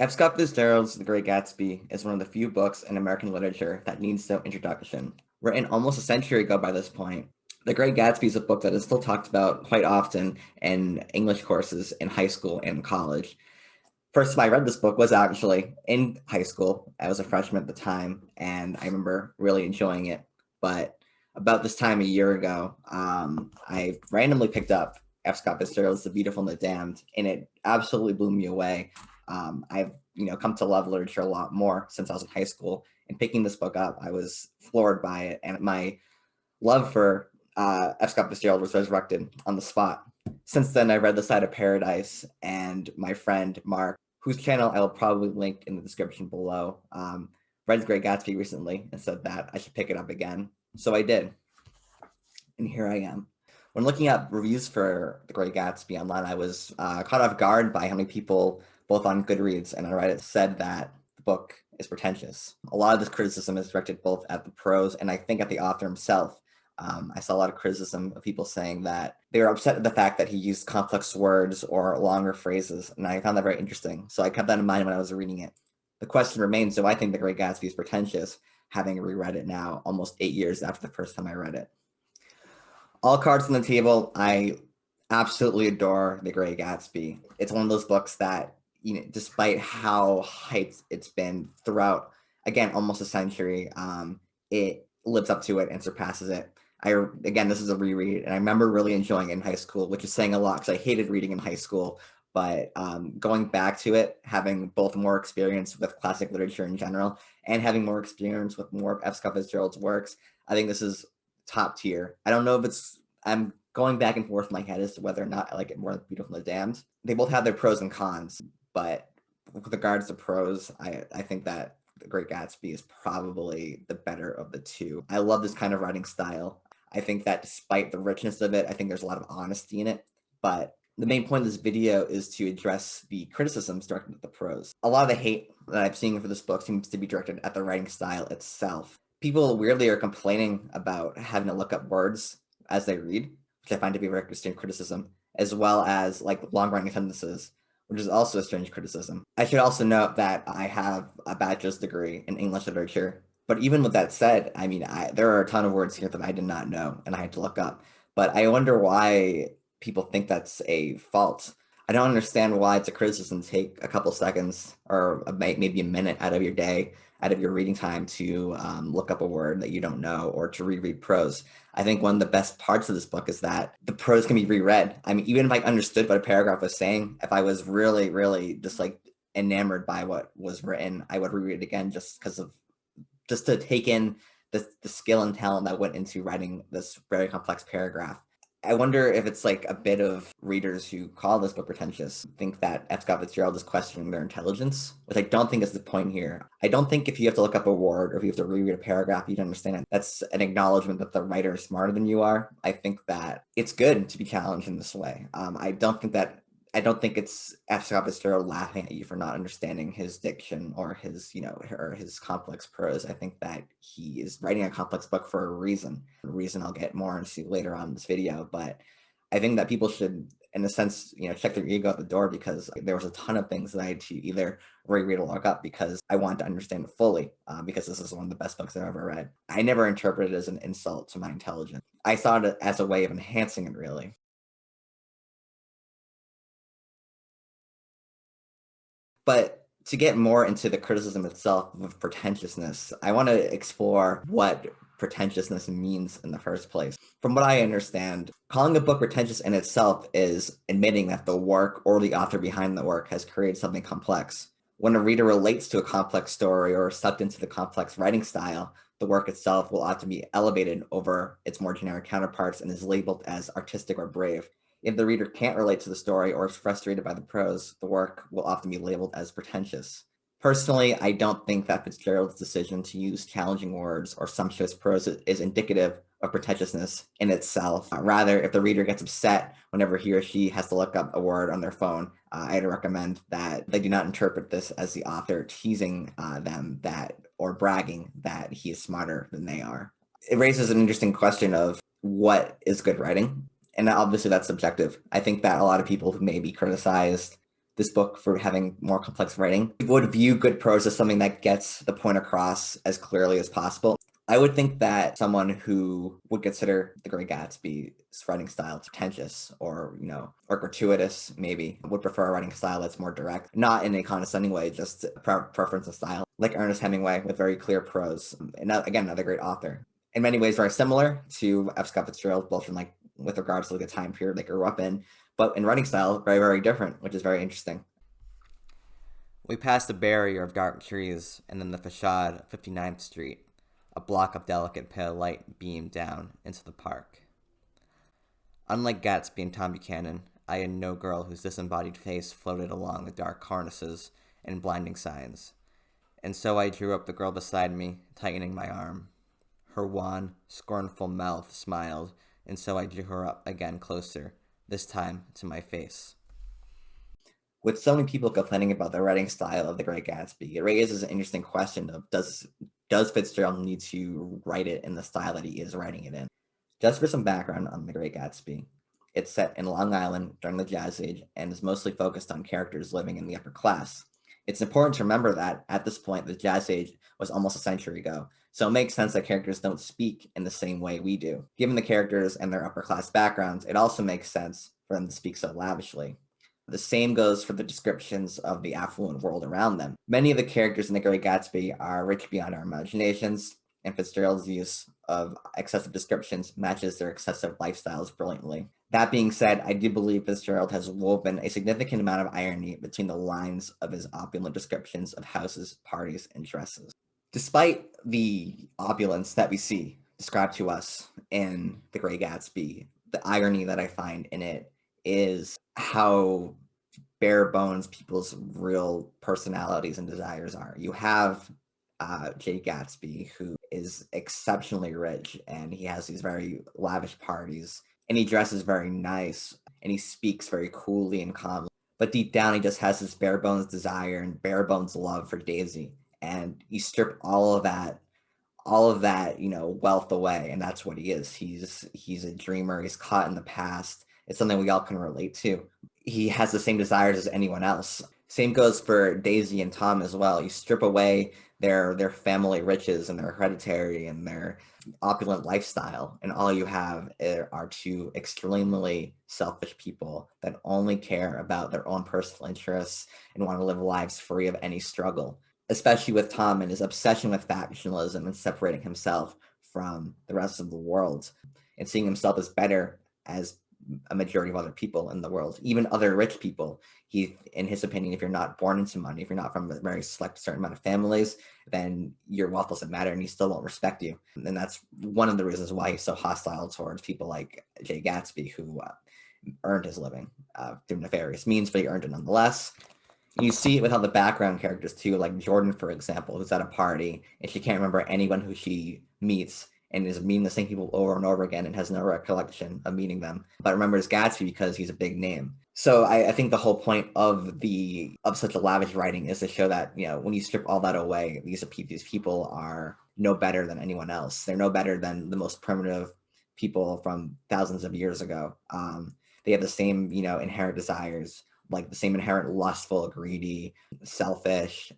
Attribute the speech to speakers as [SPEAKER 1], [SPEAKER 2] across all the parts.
[SPEAKER 1] F. Scott Fitzgerald's The Great Gatsby is one of the few books in American literature that needs no introduction. Written almost a century ago by this point, The Great Gatsby is a book that is still talked about quite often in English courses in high school and college. First time I read this book was actually in high school. I was a freshman at the time, and I remember really enjoying it. But about this time a year ago, I randomly picked up F. Scott Fitzgerald's The Beautiful and the Damned, and it absolutely blew me away. I've come to love literature a lot more since I was in high school, and picking this book up, I was floored by it, and my love for F. Scott Fitzgerald was resurrected on the spot. Since then, I read The Side of Paradise, and my friend Mark, whose channel I will probably link in the description below, read The Great Gatsby recently and said that I should pick it up again. So I did, and here I am. When looking at reviews for The Great Gatsby online, I was caught off guard by how many people, both on Goodreads and on Reddit, said that the book is pretentious. A lot of this criticism is directed both at the prose and I think at the author himself. I saw a lot of criticism of people saying that they were upset at the fact that he used complex words or longer phrases, and I found that very interesting. So I kept that in mind when I was reading it. The question remains, do I think The Great Gatsby is pretentious, having reread it now almost 8 years after the first time I read it? All cards on the table, I absolutely adore The Great Gatsby. It's one of those books that, despite how hyped it's been throughout, again, almost a century, it lives up to it and surpasses it. Again, this is a reread, and I remember really enjoying it in high school, which is saying a lot because I hated reading in high school. But going back to it, having both more experience with classic literature in general and having more experience with more of F. Scott Fitzgerald's works, I think this is top tier. I don't know if I'm going back and forth in my head as to whether or not I like it more than Beautiful and the Damned. They both have their pros and cons, but with regards to prose, I think that The Great Gatsby is probably the better of the two. I love this kind of writing style. I think that despite the richness of it, I think there's a lot of honesty in it, but the main point of this video is to address the criticisms directed at the prose. A lot of the hate that I'm seeing for this book seems to be directed at the writing style itself. People weirdly are complaining about having to look up words as they read, which I find to be a very strange criticism, as well as like long running sentences, which is also a strange criticism. I should also note that I have a bachelor's degree in English literature, but even with that said, I mean, there are a ton of words here that I did not know and I had to look up. But I wonder why people think that's a fault. I don't understand why it's a criticism to take a couple seconds or maybe a minute out of your day, out of your reading time to look up a word that you don't know or to reread prose. I think one of the best parts of this book is that the prose can be reread. I mean, even if I understood what a paragraph was saying, if I was really, really just like enamored by what was written, I would reread it again just to take in the skill and talent that went into writing this very complex paragraph. I wonder if it's like a bit of readers who call this book pretentious think that F. Scott Fitzgerald is questioning their intelligence, which I don't think is the point here. I don't think if you have to look up a word or if you have to reread a paragraph, you don't understand it. That's an acknowledgement that the writer is smarter than you are. I think that it's good to be challenged in this way. I don't think it's F. Scott Fitzgerald laughing at you for not understanding his diction or his complex prose. I think that he is writing a complex book for a reason I'll get more into later on in this video. But I think that people should, in a sense, check their ego at the door, because there was a ton of things that I had to either reread or look up because I wanted to understand it fully, because this is one of the best books I've ever read. I never interpreted it as an insult to my intelligence. I saw it as a way of enhancing it, really. But to get more into the criticism itself of pretentiousness, I want to explore what pretentiousness means in the first place. From what I understand, calling a book pretentious in itself is admitting that the work or the author behind the work has created something complex. When a reader relates to a complex story or is sucked into the complex writing style, the work itself will often be elevated over its more generic counterparts and is labeled as artistic or brave. If the reader can't relate to the story or is frustrated by the prose, the work will often be labeled as pretentious. Personally, I don't think that Fitzgerald's decision to use challenging words or sumptuous prose is indicative of pretentiousness in itself. Rather, if the reader gets upset whenever he or she has to look up a word on their phone, I'd recommend that they do not interpret this as the author teasing them or bragging that he is smarter than they are. It raises an interesting question of what is good writing, and obviously that's subjective. I think that a lot of people who maybe criticized this book for having more complex writing. I would view good prose as something that gets the point across as clearly as possible. I would think that someone who would consider The Great Gatsby's writing style pretentious or, or gratuitous, maybe, would prefer a writing style that's more direct, not in a condescending way, just preference of style, like Ernest Hemingway with very clear prose. And again, another great author. In many ways, very similar to F. Scott Fitzgerald, both in with regards to the time period they grew up in, but in writing style, very, very different, which is very interesting.
[SPEAKER 2] We passed a barrier of dark trees and then the facade of 59th Street. A block of delicate pale light beamed down into the park. Unlike Gatsby and Tom Buchanan, I had no girl whose disembodied face floated along the dark harnesses and blinding signs, and so I drew up the girl beside me, tightening my arm. Her wan, scornful mouth smiled, and so I drew her up again closer, this time to my face.
[SPEAKER 1] With so many people complaining about the writing style of The Great Gatsby, it raises an interesting question of does Fitzgerald need to write it in the style that he is writing it in? Just for some background on The Great Gatsby, it's set in Long Island during the Jazz Age and is mostly focused on characters living in the upper class. It's important to remember that at this point, the Jazz Age was almost a century ago, so it makes sense that characters don't speak in the same way we do. Given the characters and their upper class backgrounds, it also makes sense for them to speak so lavishly. The same goes for the descriptions of the affluent world around them. Many of the characters in The Great Gatsby are rich beyond our imaginations, and Fitzgerald's use of excessive descriptions matches their excessive lifestyles brilliantly. That being said, I do believe Fitzgerald has woven a significant amount of irony between the lines of his opulent descriptions of houses, parties, and dresses. Despite the opulence that we see described to us in The Great Gatsby, the irony that I find in it is how bare bones people's real personalities and desires are. You have Jay Gatsby, who is exceptionally rich, and he has these very lavish parties, and he dresses very nice, and he speaks very coolly and calmly. But deep down, he just has this bare bones desire and bare bones love for Daisy, and you strip all of that, wealth away, and that's what he is. He's a dreamer. He's caught in the past. It's something we all can relate to. He has the same desires as anyone else. Same goes for Daisy and Tom as well. You strip away their family riches and their hereditary and their opulent lifestyle, and all you have are two extremely selfish people that only care about their own personal interests and want to live lives free of any struggle. Especially with Tom and his obsession with factionalism and separating himself from the rest of the world and seeing himself as better as a majority of other people in the world, even other rich people. He, in his opinion, if you're not born into money, if you're not from a very select certain amount of families, then your wealth doesn't matter and he still won't respect you. And that's one of the reasons why he's so hostile towards people like Jay Gatsby, who earned his living through nefarious means, but he earned it nonetheless. You see it with all the background characters too, like Jordan, for example, who's at a party and she can't remember anyone who she meets and is meeting the same people over and over again and has no recollection of meeting them, but remembers Gatsby because he's a big name. So I think the whole point of such a lavish writing is to show that, when you strip all that away, these people are no better than anyone else. They're no better than the most primitive people from thousands of years ago. They have the same, inherent desires, like the same inherent lustful, greedy, selfish,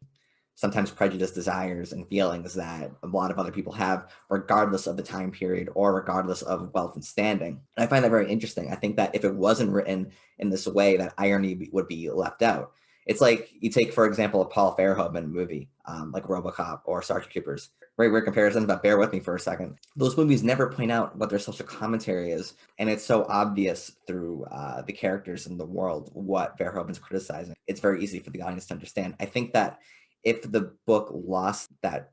[SPEAKER 1] sometimes prejudiced desires and feelings that a lot of other people have, regardless of the time period or regardless of wealth and standing. And I find that very interesting. I think that if it wasn't written in this way, that irony would be left out. It's like you take, for example, a Paul Verhoeven movie, like RoboCop or Starship Troopers. Very weird comparison, but bear with me for a second. Those movies never point out what their social commentary is, and it's so obvious through the characters in the world what Verhoeven's criticizing. It's very easy for the audience to understand. I think that if the book lost that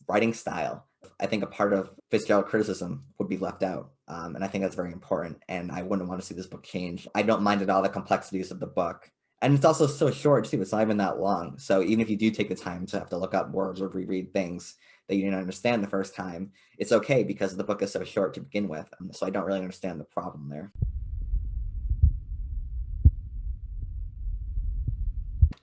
[SPEAKER 1] writing style, I think a part of Fitzgerald criticism would be left out. And I think that's very important. And I wouldn't want to see this book change. I don't mind at all the complexities of the book. And it's also so short too. It's not even that long. So even if you do take the time to have to look up words or reread things that you didn't understand the first time, it's okay because the book is so short to begin with. So I don't really understand the problem there.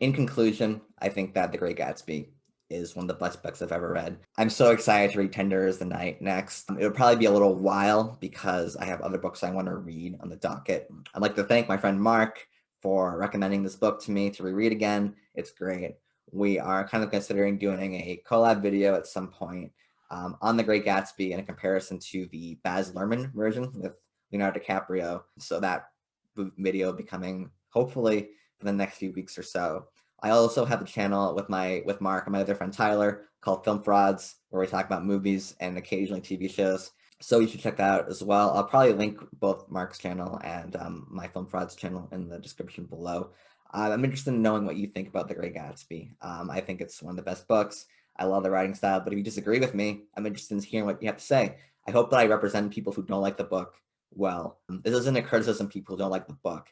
[SPEAKER 1] In conclusion, I think that The Great Gatsby is one of the best books I've ever read. I'm so excited to read Tender as the Night next. It'll probably be a little while because I have other books I want to read on the docket. I'd like to thank my friend Mark for recommending this book to me to reread again. It's great. We are kind of considering doing a collab video at some point on The Great Gatsby in a comparison to the Baz Luhrmann version with Leonardo DiCaprio. So that video becoming hopefully in the next few weeks or so. I also have a channel with Mark and my other friend Tyler called Film Frauds, where we talk about movies and occasionally TV shows. So you should check that out as well. I'll probably link both Mark's channel and my Film Frauds channel in the description below. I'm interested in knowing what you think about The Great Gatsby. I think it's one of the best books. I love the writing style, but if you disagree with me, I'm interested in hearing what you have to say. I hope that I represent people who don't like the book well. This isn't a criticism of people who don't like the book.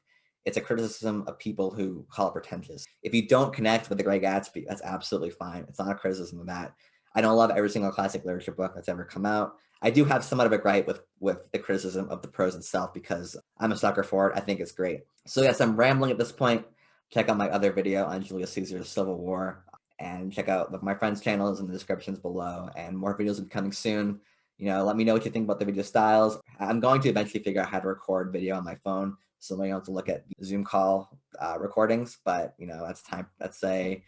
[SPEAKER 1] It's a criticism of people who call it pretentious. If you don't connect with The Great Gatsby, that's absolutely fine. It's not a criticism of that. I don't love every single classic literature book that's ever come out. I do have somewhat of a gripe with the criticism of the prose itself because I'm a sucker for it. I think it's great. So yes, I'm rambling at this point. Check out my other video on Julius Caesar's Civil War and check out my friends' channels in the descriptions below, and more videos will be coming soon. Let me know what you think about the video styles. I'm going to eventually figure out how to record video on my phone, so I don't have to look at Zoom call recordings. But that's time. That's a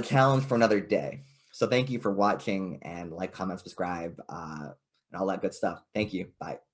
[SPEAKER 1] challenge for another day. So thank you for watching, and like, comment, subscribe, and all that good stuff. Thank you. Bye.